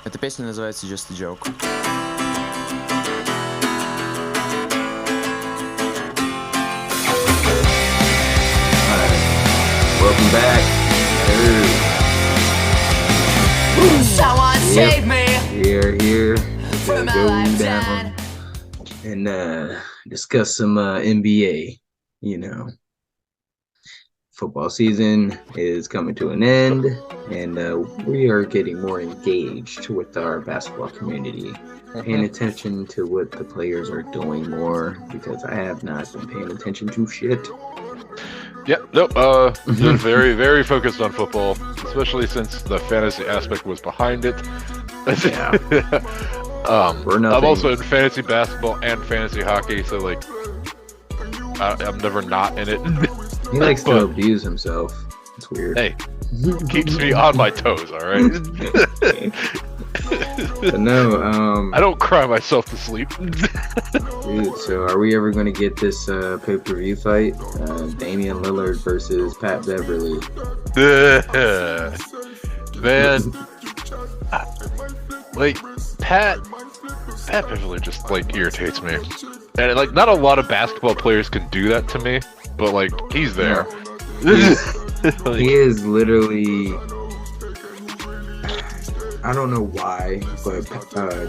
Эта песня называется Just a Joke. Welcome back. Someone save me Here. from my Go lifetime. down and discuss some NBA. Football season is coming to an end, and we are getting more engaged with our basketball community, paying attention to what the players are doing more, because I have not been paying attention to shit. Been very, very focused on football, especially since the fantasy aspect was behind it. Yeah. I'm also in fantasy basketball and fantasy hockey, so like, I'm never not in it. He likes to abuse himself. It's weird. Hey, keeps me on my toes, alright? But no, I don't cry myself to sleep. dude, so are we ever going to get this pay-per-view fight? Damian Lillard versus Pat Beverly. Man, like, Pat Beverly just, like, irritates me. And, like, not a lot of basketball players can do that to me, but, like, he's there. He is literally... I don't know why, but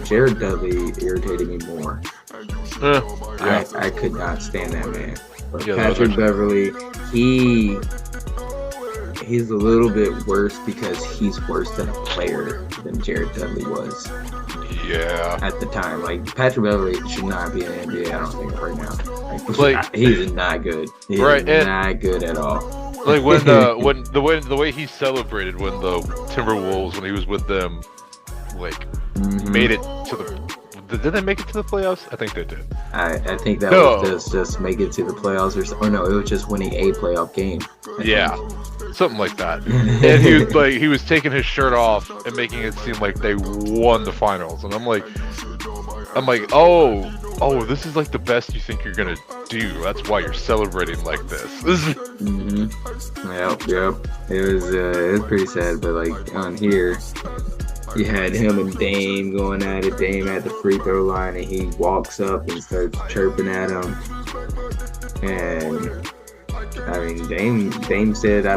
Jared Dudley irritated me more. Yeah. I could not stand that man. But Yeah, Patrick Beverly, he's a little bit worse because he's worse than a player than Jared Dudley was. Yeah. At the time, like, Patrick Beverly should not be in the NBA. I don't think right now. Like, he's not good. He's not good at all. Like when the way he celebrated when the Timberwolves, when he was with them, like, made it to the. Did they make it to the playoffs? I think they did. I think that was just make it to the playoffs, or no, it was just winning a playoff game. Yeah, something like that. And he was taking his shirt off and making it seem like they won the finals, and I'm like, oh, this is like the best you think you're gonna do. That's why you're celebrating like this. Yep. It was pretty sad, but like on here, you had him and Dame going at it. Dame at the free throw line, and he walks up and starts chirping at him. And I mean, Dame said, "I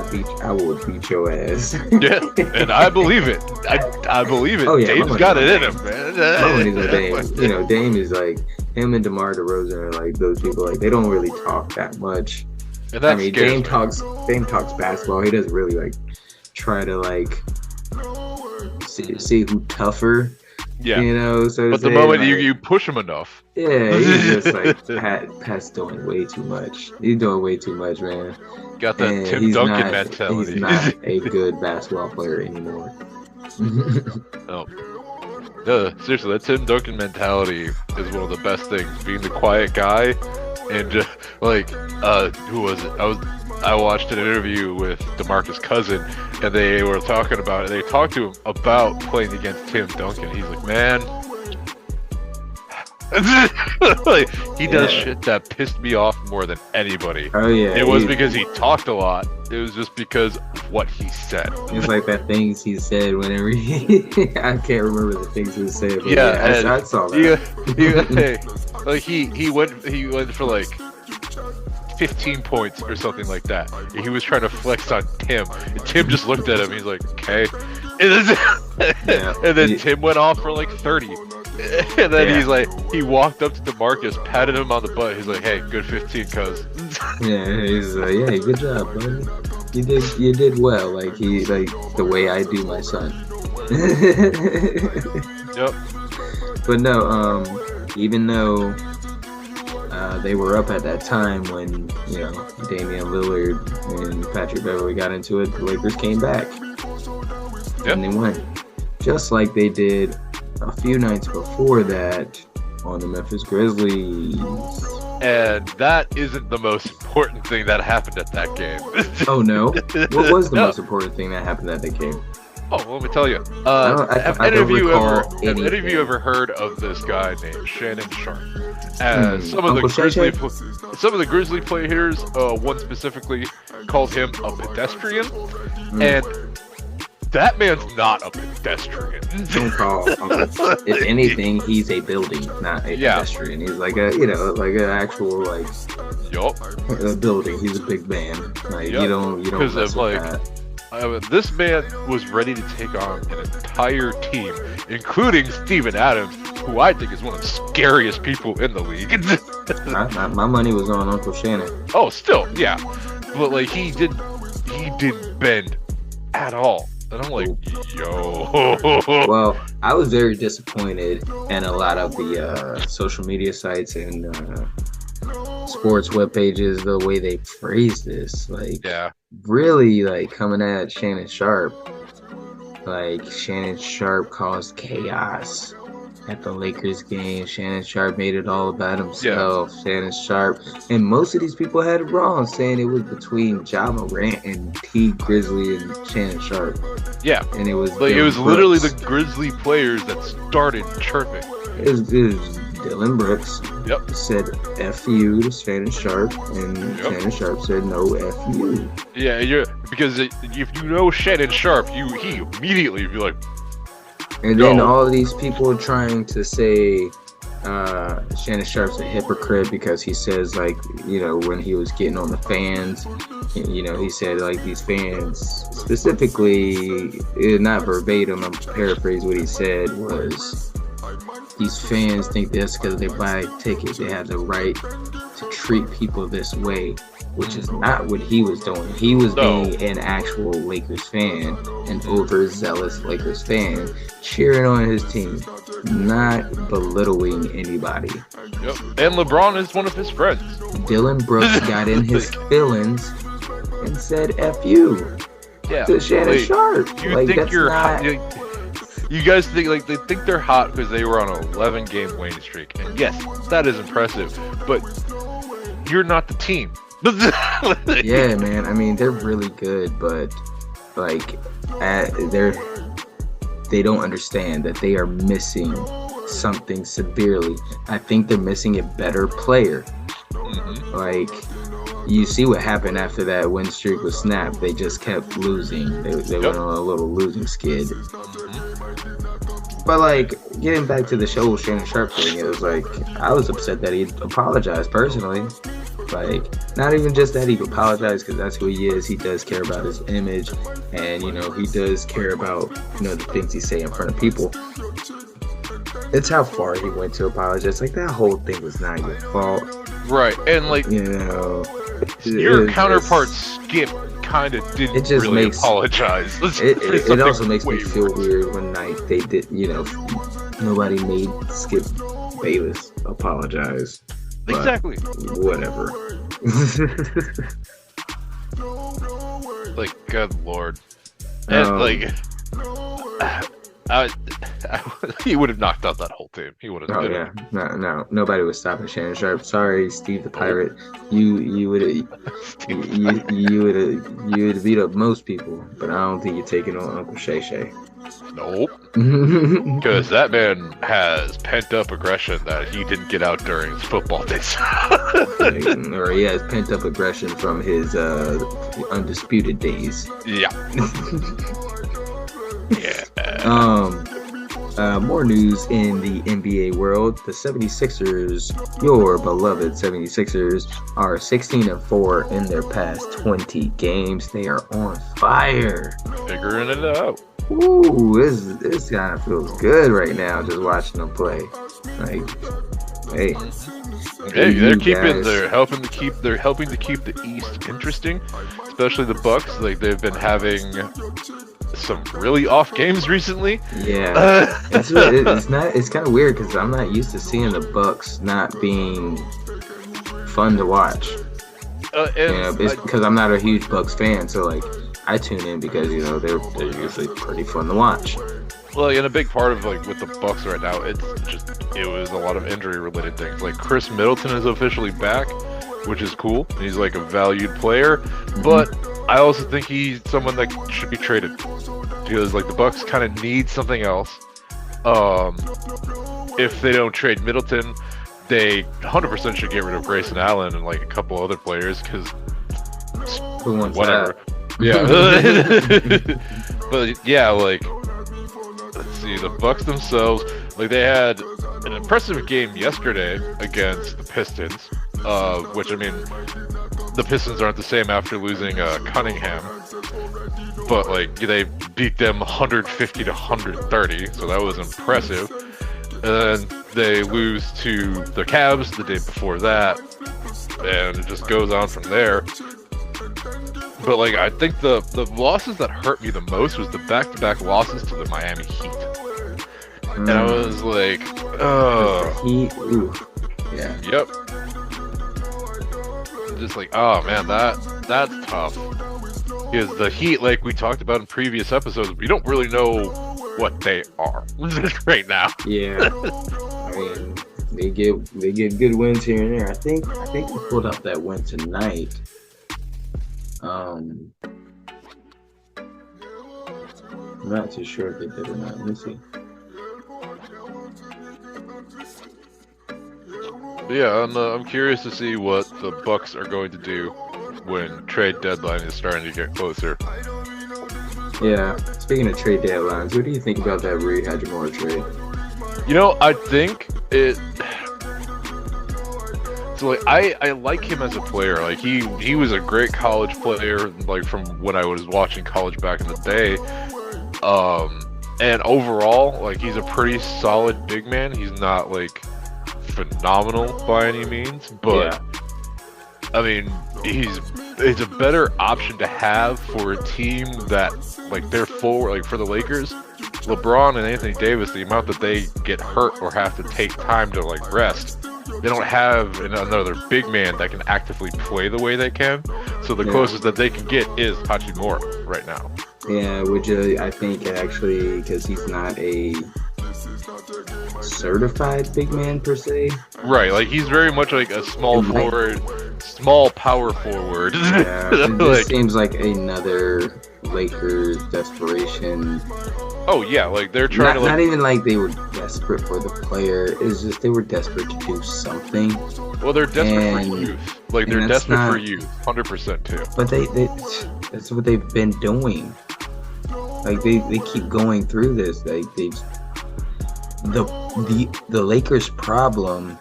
would beat your ass." Yeah, and I believe it. I believe it. Oh, yeah, Dame's got it in him, man. Dame. Dame is like, him and DeMar DeRozan are like those people. Like, they don't really talk that much. And that Dame talks basketball. He doesn't really like try to like see who tougher. Yeah. So but the moment you push him enough. Yeah, he's just like Pat's doing way too much. He's doing way too much, man. Got that Tim Duncan mentality. He's not a good basketball player anymore. Oh. Seriously, that Tim Duncan mentality is one of the best things. Being the quiet guy, and just like, who was it? I watched an interview with DeMarcus Cousins, and they were talking about it. They talked to him about playing against Tim Duncan. He's like, man, like, he does shit that pissed me off more than anybody. Oh yeah, it was because he talked a lot. It was just because of what he said. It's like that things he said whenever I can't remember the things he said. But I saw that. He went for like 15 points or something like that. He was trying to flex on Tim, and Tim just looked at him. He's like, okay. And then Tim went off for like 30. And then he's like, he walked up to DeMarcus, patted him on the butt. He's like, hey, good 15, cuz. He's like, yeah, good job, buddy. You did well. Like the way I do my son. Yep. But no, even though they were up at that time when, Damian Lillard and Patrick Beverly got into it, the Lakers came back. Yep. And they won. Just like they did a few nights before that on the Memphis Grizzlies. And that isn't the most important thing that happened at that game. Oh, no? What was the most important thing that happened at that game? Oh, well, let me tell you. Have any of you ever heard of this guy named Shannon Sharp? Some of the Grizzly players, one specifically, called him a pedestrian, and that man's not a pedestrian. Don't call. If anything, he's a building, not a pedestrian. He's like a, like an actual like. Yup. A building. He's a big man. Like you don't mess with that. This man was ready to take on an entire team, including Steven Adams, who I think is one of the scariest people in the league. my money was on Uncle Shannon. Oh, still, yeah, but like he didn't bend at all, and I'm like, yo. Well, I was very disappointed in a lot of the social media sites and sports web pages, the way they phrased this, like, really, like, coming at Shannon Sharp. Like, Shannon Sharp caused chaos at the Lakers game. Shannon Sharp made it all about himself. Shannon Sharp, and most of these people had it wrong, saying it was between Ja Morant and T Grizzly and Shannon Sharp. Yeah, and it was like it was literally the Grizzly players that started chirping. It was Dylan Brooks said F you to Shannon Sharp, and Shannon Sharp said no F you. Yeah, because if you know Shannon Sharp, he immediately be like. And then all of these people trying to say Shannon Sharp's a hypocrite because he says, like, when he was getting on the fans, he said, like, these fans specifically, not verbatim, I'm paraphrasing what he said, was these fans think this because they buy a ticket, they have the right to treat people this way, which is not what he was doing. He was being an actual Lakers fan, an overzealous Lakers fan, cheering on his team, not belittling anybody. Yep. And LeBron is one of his friends. Dylan Brooks got in his feelings and said F you to Shannon Sharp. You think you're hot? You guys think they think they're hot because they were on an 11-game winning streak, and yes, that is impressive. But you're not the team. Yeah, man. I mean, they're really good, but like, they don't understand that they are missing something severely. I think they're missing a better player. Mm-hmm. Like, you see what happened after that win streak was snapped. They just kept losing. They went on a little losing skid. But, like, getting back to the show Shannon Sharp thing, it was like, I was upset that he apologized personally. Like, not even just that he apologized because that's who he is. He does care about his image, and, he does care about, the things he say in front of people. It's how far he went to apologize. Like, that whole thing was not your fault. Right, and, like, your counterpart, Skip, kind of didn't really apologize. It also makes me feel weird when, like, they did, nobody made Skip Bayless apologize. But exactly. Whatever. Like, good lord. And, he would have knocked out that whole team. He would have. Oh yeah, no, nobody was stopping Shannon Sharp. Sorry, Steve the Pirate. You would have beat up most people, but I don't think you're taking on Uncle Shay Shay. Nope. Because that man has pent up aggression that he didn't get out during his football days. Or he has pent up aggression from his undisputed days. Yeah. More news in the NBA world. The 76ers, your beloved 76ers, are 16-4 in their past 20 games. They are on fire. Figuring it out. Ooh, this kind of feels good right now just watching them play. Like, hey, they're helping to keep the East interesting, especially the Bucks. Like, they've been having some really off games recently. Yeah, it's kind of weird because I'm not used to seeing the Bucks not being fun to watch. It's because I'm not a huge Bucks fan, so like I tune in because they're usually pretty fun to watch. Well, and a big part of with the Bucks right now, it was a lot of injury related things. Like Chris Middleton is officially back, which is cool. He's like a valued player, but I also think he's someone that should be traded because the Bucks kind of need something else. If they don't trade Middleton, they 100% should get rid of Grayson Allen and a couple other players because who wants that? Yeah. But yeah, like, let's see, the Bucks themselves, like, they had an impressive game yesterday against the Pistons, which, I mean, the Pistons aren't the same after losing Cunningham, but, like, they beat them 150 to 130, so that was impressive. And then they lose to the Cavs the day before that, and it just goes on from there. But, like, I think the losses that hurt me the most was the back-to-back losses to the Miami Heat. And I was like, oh. Heat, ooh. Yeah. Yep. Just like, oh man, that's tough. Because the Heat, like we talked about in previous episodes, we don't really know what they are right now. Yeah. I mean, they get good wins here and there. I think they pulled out that win tonight. I'm not too sure if they did or not. Let me see. Yeah, I'm curious to see what the Bucks are going to do when trade deadline is starting to get closer. Yeah. Speaking of trade deadlines, what do you think about that Rui Hachimura trade? You know, I think it. So, like, I like him as a player. Like, he was a great college player, like, from when I was watching college back in the day. And overall, like, he's a pretty solid big man. He's not, like, phenomenal by any means, but yeah. I mean, it's a better option to have for a team that, like, they're forward, like, for the Lakers, LeBron and Anthony Davis, the amount that they get hurt or have to take time to, like, rest, they don't have another big man that can actively play the way they can. So the closest that they can get is Hachimura right now. Yeah, which I think actually, because he's not a certified big man per se. Right, like, he's very much like a small forward, small power forward. Yeah, it just seems like another Lakers desperation. Oh yeah, like, they're trying to, like, not even like they were desperate for the player. It's just they were desperate to do something. Well, they're desperate for youth. Like, they're desperate for youth, 100% too. But they that's what they've been doing. Like, they keep going through this. Like, the Lakers' problem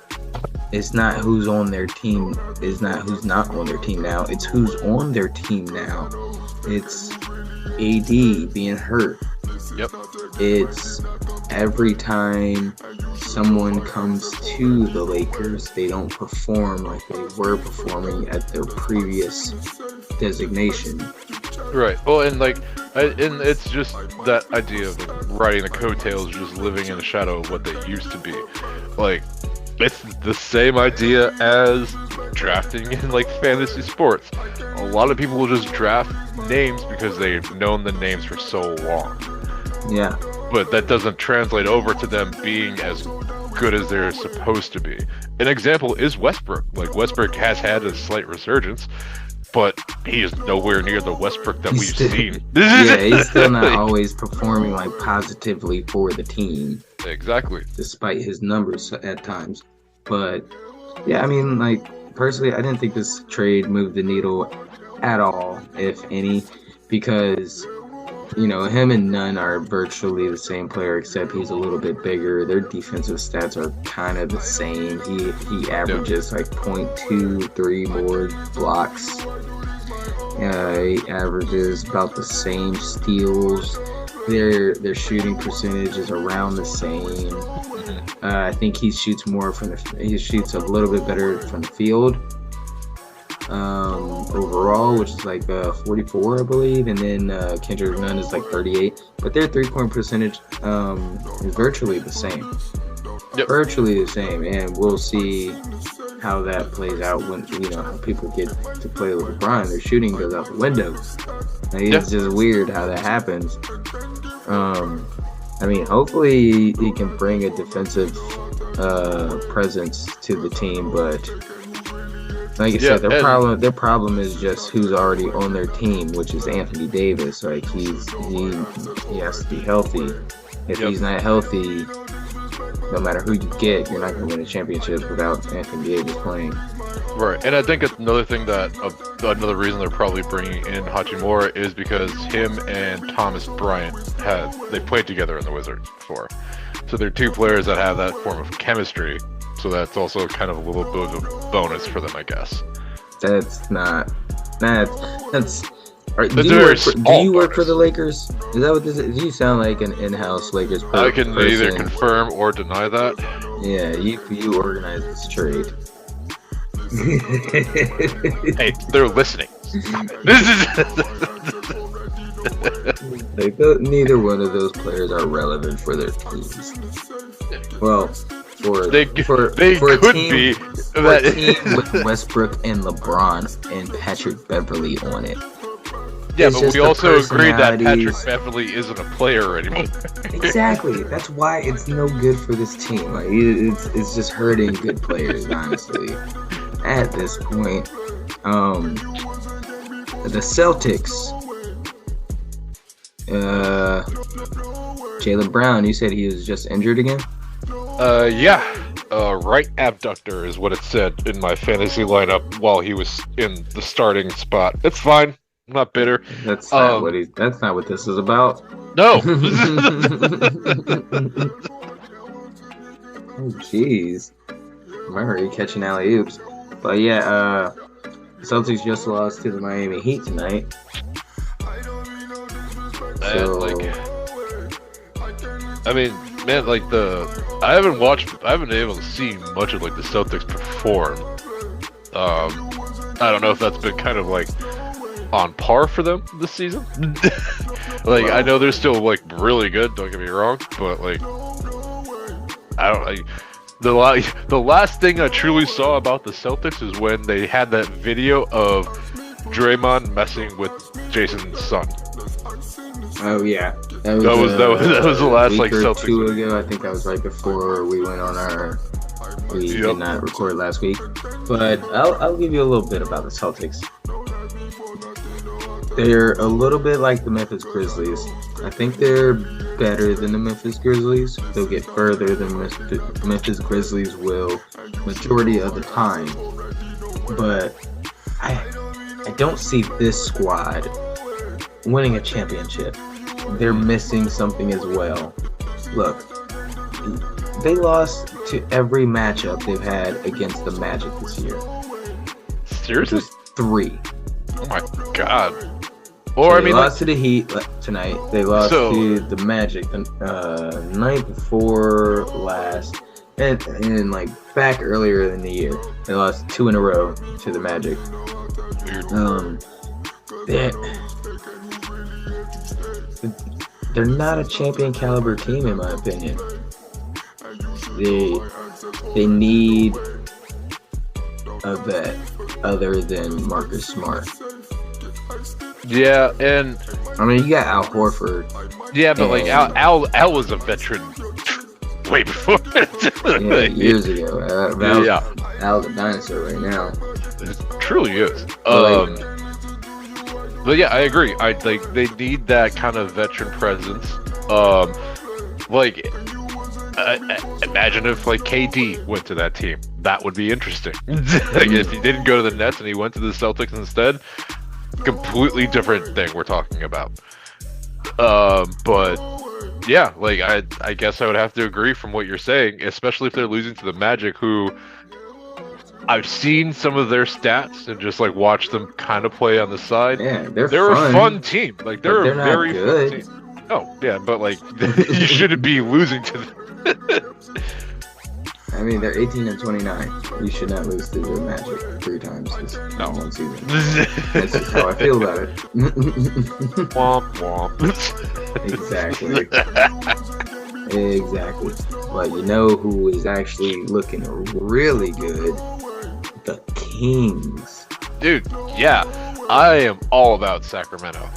is not who's on their team, is not who's not on their team now. It's who's on their team now. It's AD being hurt. Yep. It's every time someone comes to the Lakers, they don't perform like they were performing at their previous designation. Right. Well, and, like, and it's just that idea of, like, riding the coattails, just living in the shadow of what they used to be. Like, it's the same idea as drafting in, like, fantasy sports. A lot of people will just draft names because they've known the names for so long. Yeah. But that doesn't translate over to them being as good as they're supposed to be. An example is Westbrook. Like, Westbrook has had a slight resurgence, but he is nowhere near the Westbrook that we've seen. Yeah, he's still not always performing, like, positively for the team. Exactly. Despite his numbers at times. But, yeah, I mean, like, personally, I didn't think this trade moved the needle at all, if any, because, you know, him and Nunn are virtually the same player, except he's a little bit bigger. Their defensive stats are kind of the same. He averages like 0.23 more blocks. He averages about the same steals. Their shooting percentage is around the same. I think he shoots more he shoots a little bit better from the field. Overall, which is like 44, I believe, and then Kendrick Nunn is like 38, but their 3-point percentage is virtually the same. Yep. Virtually the same, and we'll see how that plays out when, you know, how people get to play with LeBron. Their shooting goes out the window. Like, it's just weird how that happens. I mean, hopefully he can bring a defensive presence to the team, but like I said, their problem is just who's already on their team, which is Anthony Davis. Like, he has to be healthy. If he's not healthy, no matter who you get, you're not going to win a championship without Anthony Davis playing. Right, and I think it's another thing that another reason they're probably bringing in Hachimura is because him and Thomas Bryant they played together in the Wizards before, so they're two players that have that form of chemistry. So that's also kind of a little bit of a bonus for them, I guess. That's not. That's. Do you work for the Lakers? Is that what this is? Do you sound like an in-house Lakers person? I can neither confirm or deny that. Yeah, you organize this trade. Hey, they're listening. Neither one of those players are relevant for their teams. Well, for a team with Westbrook and LeBron and Patrick Beverly on it. Yeah, but we also agreed that Patrick Beverly isn't a player anymore. Exactly. That's why it's no good for this team. Like it's just hurting good players, honestly. At this point, the Celtics. Jaylen Brown. You said he was just injured again. Yeah. Right abductor is what it said in my fantasy lineup while he was in the starting spot. It's fine. I'm not bitter. That's not what this is about. No. Oh jeez. Murray catching alley-oops. But yeah, Celtics just lost to the Miami Heat tonight. So, I mean, man, like I haven't been able to see much of like the Celtics perform. I don't know if that's been kind of like on par for them this season. I know they're still like really good, don't get me wrong, but like the last thing I truly saw about the Celtics is when they had that video of Draymond messing with Jason's son. Oh yeah, that was the last like Celtics 2 ago. I think that was right before we went on our. We did not record last week, but I'll give you a little bit about the Celtics. They're a little bit like the Memphis Grizzlies. I think they're better than the Memphis Grizzlies. They'll get further than Memphis Grizzlies will majority of the time. But I don't see this squad winning a championship. They're missing something as well. Look, they lost to every matchup they've had against the Magic this year. Seriously? 3. Oh my god. Or they lost to the Heat tonight. They lost to the Magic the night before last, and like back earlier in the year. They lost 2 in a row to the Magic. They're not a champion caliber team in my opinion. They need a vet other than Marcus Smart. Yeah, and I mean you got Al Horford. Yeah, but like Al was a veteran way before. Years ago. Al's a dinosaur right now. It truly is. But yeah, I agree. They need that kind of veteran presence. Imagine if like KD went to that team. That would be interesting. Like if he didn't go to the Nets and he went to the Celtics instead, completely different thing we're talking about. But yeah, like I guess I would have to agree from what you're saying, especially if they're losing to the Magic, who I've seen some of their stats and just like watched them kind of play on the side. Yeah, they're a fun team. Like they're a very fun team. Oh yeah, but like you shouldn't be losing to them. I mean, they're 18-29. You should not lose to the Magic 3 times this one season. That's just how I feel about it. Womp womp. Exactly. But you know who is actually looking really good? The Kings. Dude, yeah. I am all about Sacramento.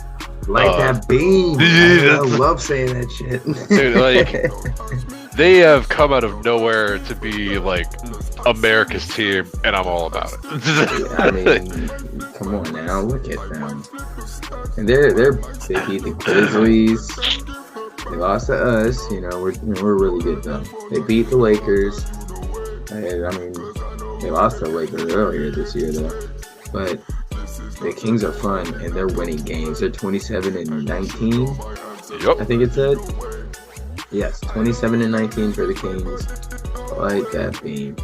Like that beam. I love saying that shit. Dude, like they have come out of nowhere to be like America's team, and I'm all about it. I mean, come on now, look at them. And they beat the Grizzlies. They lost to us. We're really good though. They beat the Lakers. I mean, they lost to the Lakers earlier this year though. But the Kings are fun and they're winning games. They're 27-19. Yep. I think it said. Yes, 27-19 for the Kings. I like that beam.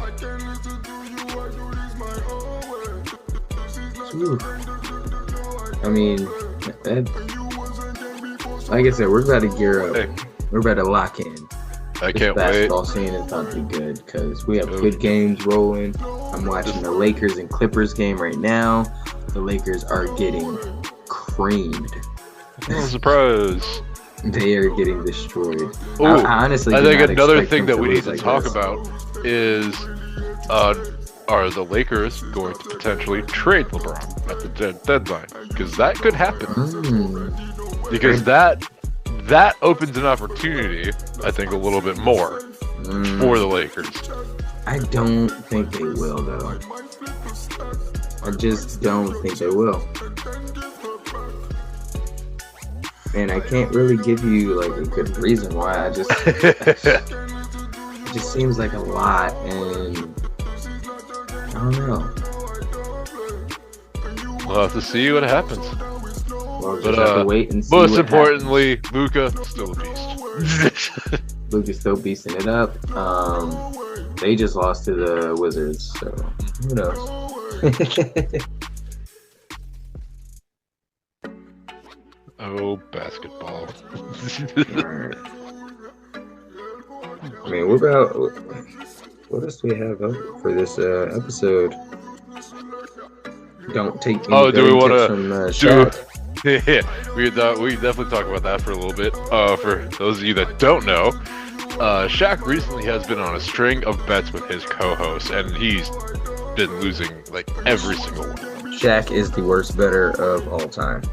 Whew. I mean, like I said, we're about to gear up. Hey. We're about to lock in. I can't wait. Basketball scene is about to be good because we have good games rolling. I'm watching the Lakers and Clippers game right now. The Lakers are getting creamed. No surprise. They are getting destroyed. Ooh, I honestly think another thing that we need to talk about is are the Lakers going to potentially trade LeBron at the deadline? Because that could happen. Because that opens an opportunity, I think, a little bit more for the Lakers. I don't think they will, though. I just don't think they will. And I can't really give you like a good reason why. It just seems like a lot, and I don't know. We'll have to see what happens. We'll just have to wait and see. Most importantly, Luka still a beast. Luka's still beasting it up. They just lost to the Wizards, so who knows? Oh, basketball. Right. I mean, what else do we have up for this episode? Don't take any do we want to from Shaq. Yeah, we definitely talk about that for a little bit. For those of you that don't know, Shaq recently has been on a string of bets with his co-hosts, and he's been losing like every single one. Shaq is the worst bettor of all time,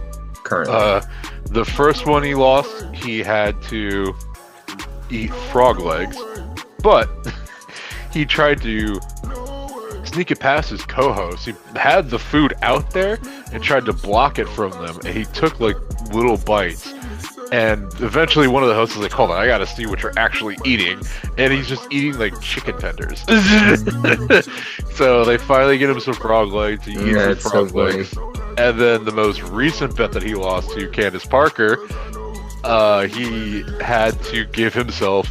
currently. The first one he lost, he had to eat frog legs, but he tried to sneak it past his co-host. He had the food out there and tried to block it from them, and he took like little bites. And eventually one of the hosts was like, hold on, I gotta see what you're actually eating. And he's just eating like chicken tenders. So they finally get him some frog legs. He eats the frog legs. And then the most recent bet that he lost to Candace Parker, he had to give himself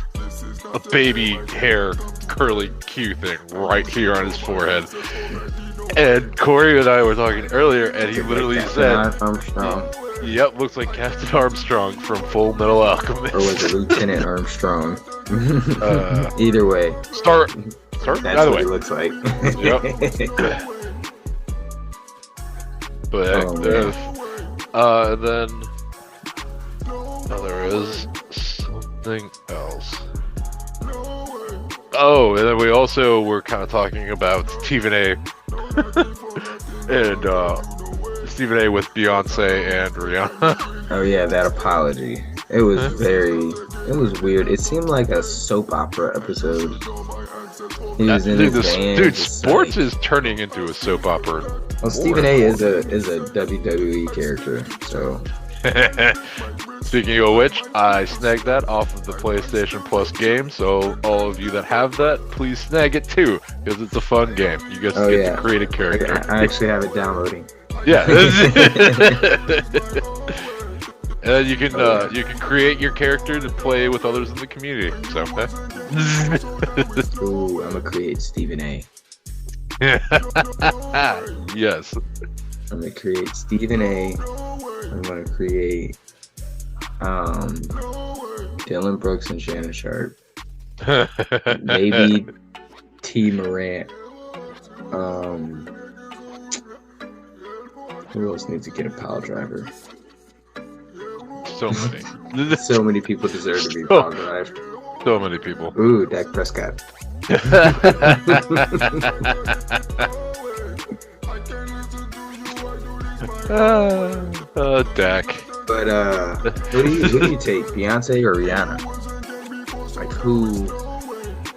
a baby hair curly Q thing right here on his forehead. And Corey and I were talking earlier, and he literally said, Armstrong. Yep, looks like Captain Armstrong from Full Metal Alchemist. Or was it Lieutenant Armstrong? Either way. Start. That's Either what way. he looks like. Yep. But then there is something else. Oh, and then we also were kind of talking about Stephen A. and Stephen A. with Beyonce and Rihanna. Oh yeah, that apology. It was weird. It seemed like a soap opera episode. He was in his van, dude, sports is turning into a soap opera. Well, Stephen A. is a WWE character, so. Speaking of which, I snagged that off of the PlayStation Plus game, so all of you that have that, please snag it too, because it's a fun game. You guys get to create a character. I actually have it downloading. Yeah. And you can create your character to play with others in the community. So, Ooh, I'm gonna create Stephen A. Yes. I'm gonna create Stephen A. I'm gonna create Dylan Brooks and Shannon Sharp. Maybe T. Morant. Who else needs to get a pile driver? So many. So many people deserve to be pile drived. So many people. Ooh, Dak Prescott. Dak. But who do you take, Beyonce or Rihanna?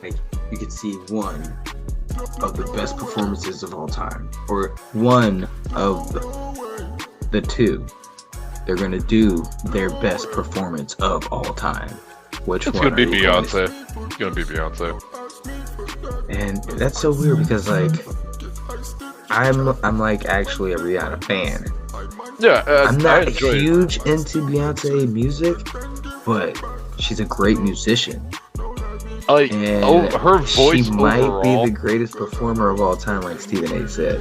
Like you could see one of the best performances of all time, or one of the two. they're gonna do their best performance of all time. Which It's one gonna be are you going to Beyonce. It's gonna be Beyonce. And that's so weird because like I'm like actually a Rihanna fan. Yeah, I'm I not enjoy it. huge into Beyonce music, but she's a great musician. Like, And her voice she might overall. be the greatest performer of all time, like Stephen A. said.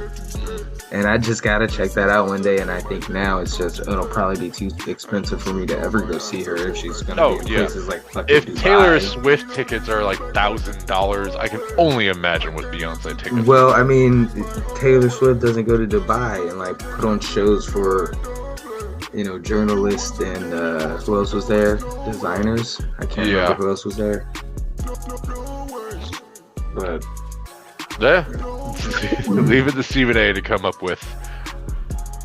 And I just gotta check that out one day. And I think now it'll probably be too expensive for me to ever go see her if she's gonna be in places like fucking If Dubai. Taylor Swift tickets are like $1,000, I can only imagine what Beyonce tickets. Well, I mean, Taylor Swift doesn't go to Dubai and like put on shows for, journalists and who else was there? Designers. I can't remember who else was there. But Yeah. Leave it to Stephen A. to come up with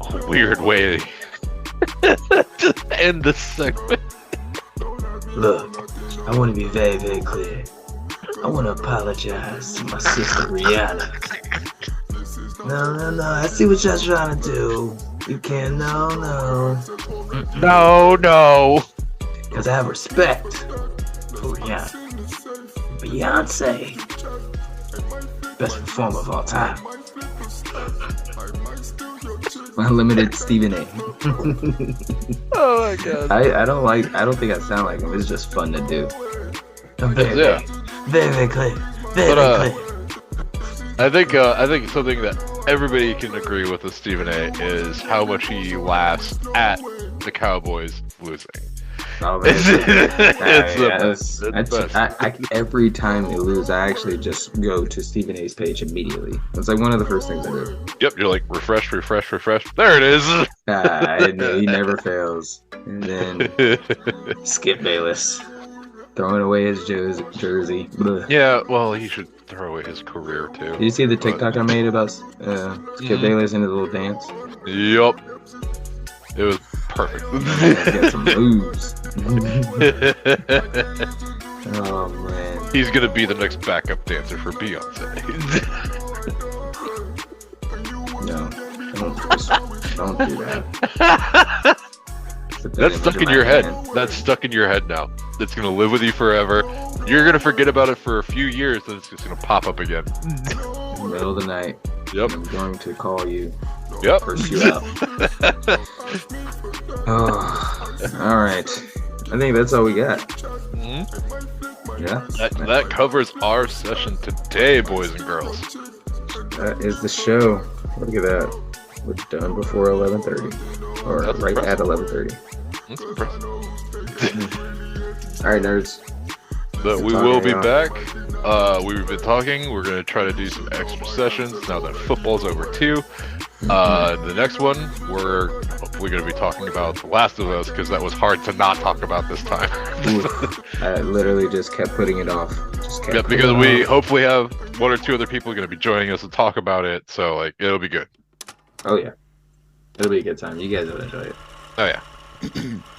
a weird way to end this segment. look, I want to be very, very clear. I want to apologize to my sister Rihanna. No. I see what y'all trying to do. You can't. No. No. Because I have respect for Rihanna. Beyonce, best performer of all time. Unlimited Stephen A. Oh my god. I don't think I sound like him. It's just fun to do. I'm very clear. Very clear. I think something that everybody can agree with Stephen A. is how much he laughs at the Cowboys losing. Oh, man. It's the best. Every time they lose, I actually just go to Stephen A.'s page immediately. It's like one of the first things I do. Yep, you're like refresh. There it is. He never fails. And then Skip Bayless throwing away his jersey. Blech. Yeah, well, he should throw away his career too. Did you see the TikTok I made about Skip Bayless and his little dance? Yup. It was perfect. Get some moves. Oh man. He's gonna be the next backup dancer for Beyonce. No. Don't do that. That's stuck in your head. That's stuck in your head now. It's gonna live with you forever. You're gonna forget about it for a few years, then it's just gonna pop up again. In the middle of the night. Yep. I'm going to call you. Yep. Curse you out. Oh, all right. I think that's all we got. Mm-hmm. Yeah. That covers our session today, boys and girls. That is the show. Look at that. We're done before 11:30, or That's right impressive. at 11:30. That's impressive. All right, nerds. But we talking will be out. back. We've been talking. We're going to try to do some extra sessions now that football's over too. The next one, we're hopefully going to be talking about The Last of Us because that was hard to not talk about this time. I literally just kept putting it off. Yeah, because we hopefully have one or two other people going to be joining us to talk about it. So like, it'll be good. Oh yeah, it'll be a good time. You guys will enjoy it. Oh yeah.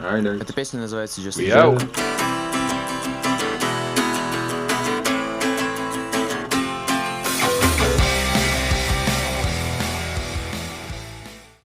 All right, nerds. Это песня называется Just We a Joke. out.